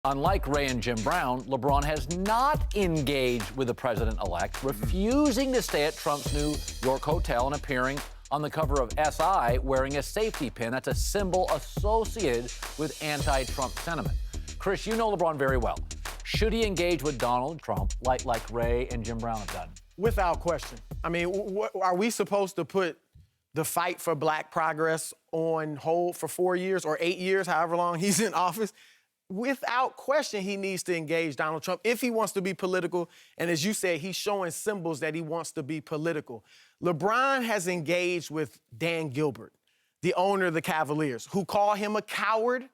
Unlike Ray and Jim Brown, LeBron has not engaged with the president-elect, refusing to stay at Trump's New York hotel and appearing on the cover of SI wearing a safety pin. That's a symbol associated with anti-Trump sentiment. Chris, you know LeBron very well. Should he engage with Donald Trump like Ray and Jim Brown have done? Without question. I mean, are we supposed to put the fight for black progress on hold for 4 years or 8 years, however long he's in office? Without question, he needs to engage Donald Trump if he wants to be political. And as you said, he's showing symbols that he wants to be political. LeBron has engaged with Dan Gilbert, the owner of the Cavaliers, who called him a coward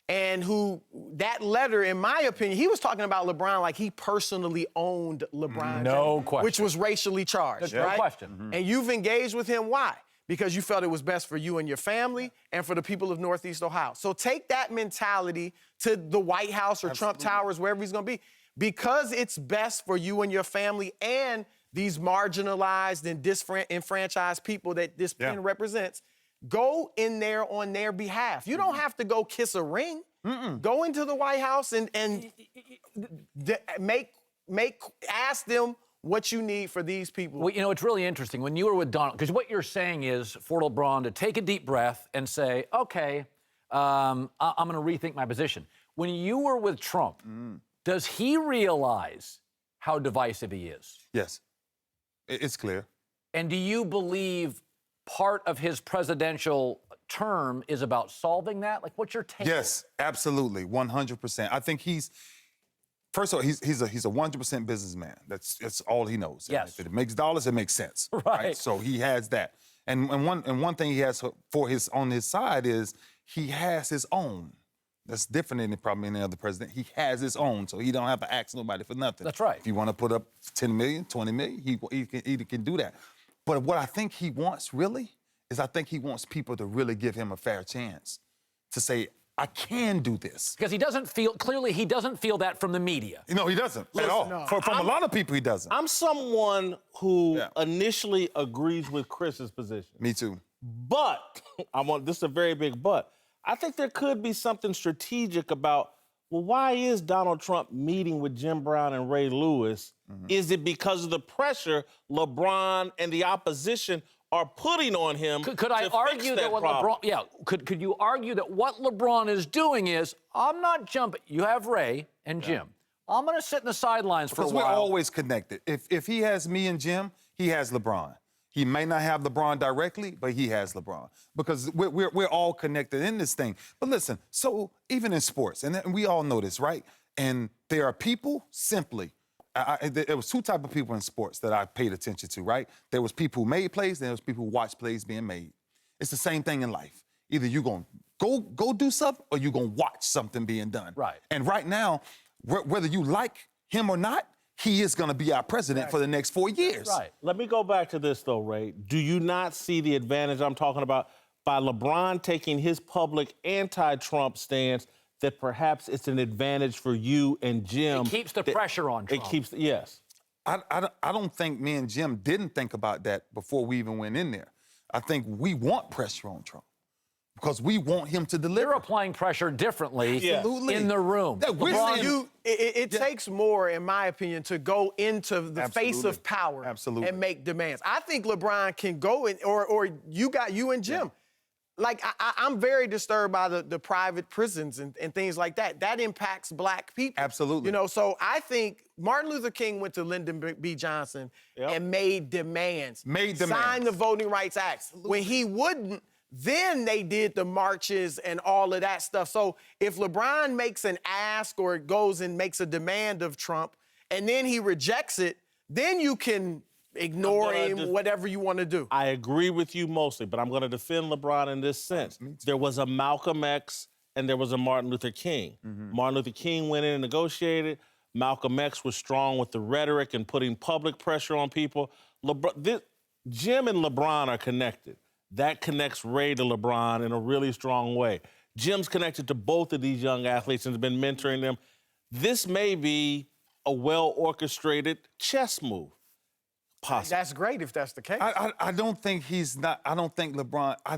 and who, that letter, in my opinion, he was talking about LeBron like he personally owned LeBron No James, question. which was racially charged, right? No question. And you've engaged with him, why? Because you felt it was best for you and your family and for the people of Northeast Ohio. So take that mentality to the White House or Trump Towers, wherever he's gonna be. Because it's best for you and your family and these marginalized and disenfranchised people that this pen represents, go in there on their behalf. You don't have to go kiss a ring. Go into the White House and ask them what you need for these people. Well, you know, it's really interesting. When you were with Donald, because what you're saying is for LeBron to take a deep breath and say, okay, I'm going to rethink my position. When you were with Trump, does he realize how divisive he is? Yes, it's clear. And do you believe part of his presidential term is about solving that? Like, what's your take? Yes, absolutely, 100%. I think first of all, he's a 100% businessman. That's all he knows. Yes. If it makes dollars, it makes sense. Right. So he has that. And one thing he has on his side is he has his own. That's different than probably any other president. He has his own, so he don't have to ask nobody for nothing. That's right. If you want to put up 10 million, 20 million, he can do that. But what I think he wants really is I think he wants people to really give him a fair chance to say, I can do this. Because he doesn't feel that from the media. No, he doesn't at all. no. From a lot of people, he doesn't. I'm someone who initially agrees with Chris's position. Me too. But, this is a very big but. I think there could be something strategic about, well, why is Donald Trump meeting with Jim Brown and Ray Lewis? Is it because of the pressure LeBron and the opposition are putting on him? Could I argue that what LeBron? Yeah. Could you argue that what LeBron is doing is I'm not jumping. You have Ray and Jim. I'm going to sit in the sidelines for a while. Because we're always connected. If he has me and Jim, he has LeBron. He may not have LeBron directly, but he has LeBron because we're all connected in this thing. But listen, so even in sports, and we all know this, right? And there are people simply. There was two types of people in sports that I paid attention to, right? There was people who made plays, and there was people who watched plays being made. It's the same thing in life. Either you're going to go do something or you're going to watch something being done. Right. And right now, whether you like him or not, he is going to be our president for the next 4 years. Right. Let me go back to this, though, Ray. Do you not see the advantage I'm talking about by LeBron taking his public anti-Trump stance that perhaps it's an advantage for you and Jim? It keeps the pressure on Trump. It keeps, yes. I don't think me and Jim didn't think about that before we even went in there. I think we want pressure on Trump because we want him to deliver. You're applying pressure differently Absolutely. in the room. Yeah, LeBron, It takes more, in my opinion, to go into the face of power and make demands. I think LeBron can go in, or you and Jim. Like, I'm very disturbed by the private prisons and things like that. That impacts black people. Absolutely. You know, so I think Martin Luther King went to Lyndon B. Johnson and made demands. Signed the Voting Rights Act. When he wouldn't, then they did the marches and all of that stuff. So if LeBron makes an ask or goes and makes a demand of Trump, and then he rejects it, then you can ignore him, whatever you want to do. I agree with you mostly, but I'm going to defend LeBron in this sense. There was a Malcolm X and there was a Martin Luther King. Martin Luther King went in and negotiated. Malcolm X was strong with the rhetoric and putting public pressure on people. Jim and LeBron are connected. That connects Ray to LeBron in a really strong way. Jim's connected to both of these young athletes and has been mentoring them. This may be a well-orchestrated chess move. Possible. That's great if that's the case. I don't think he's not. I don't think LeBron. I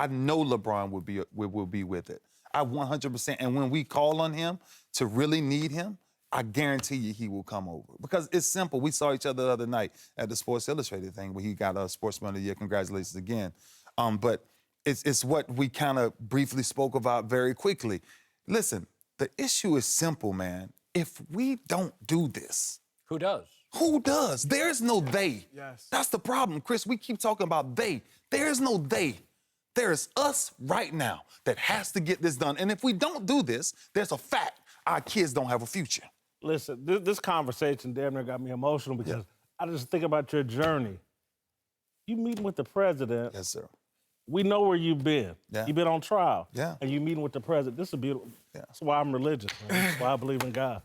know LeBron will be with it. I 100%. And when we call on him to really need him, I guarantee you he will come over. Because it's simple. We saw each other the other night at the Sports Illustrated thing where he got a Sportsman of the Year. Congratulations again. But it's what we kind of briefly spoke about very quickly. Listen, the issue is simple, man. If we don't do this, Who does? who does? There's no they. Yes. That's the problem, Chris. We keep talking about they. There's no they. There's us right now that has to get this done. And if we don't do this, there's a fact our kids don't have a future. Listen, this conversation damn near got me emotional because I just think about your journey. You meeting with the president. Yes, sir. We know where you've been. Yeah. You've been on trial. Yeah. And you meeting with the president. This is beautiful. Yeah. That's why I'm religious, man. That's why I believe in God.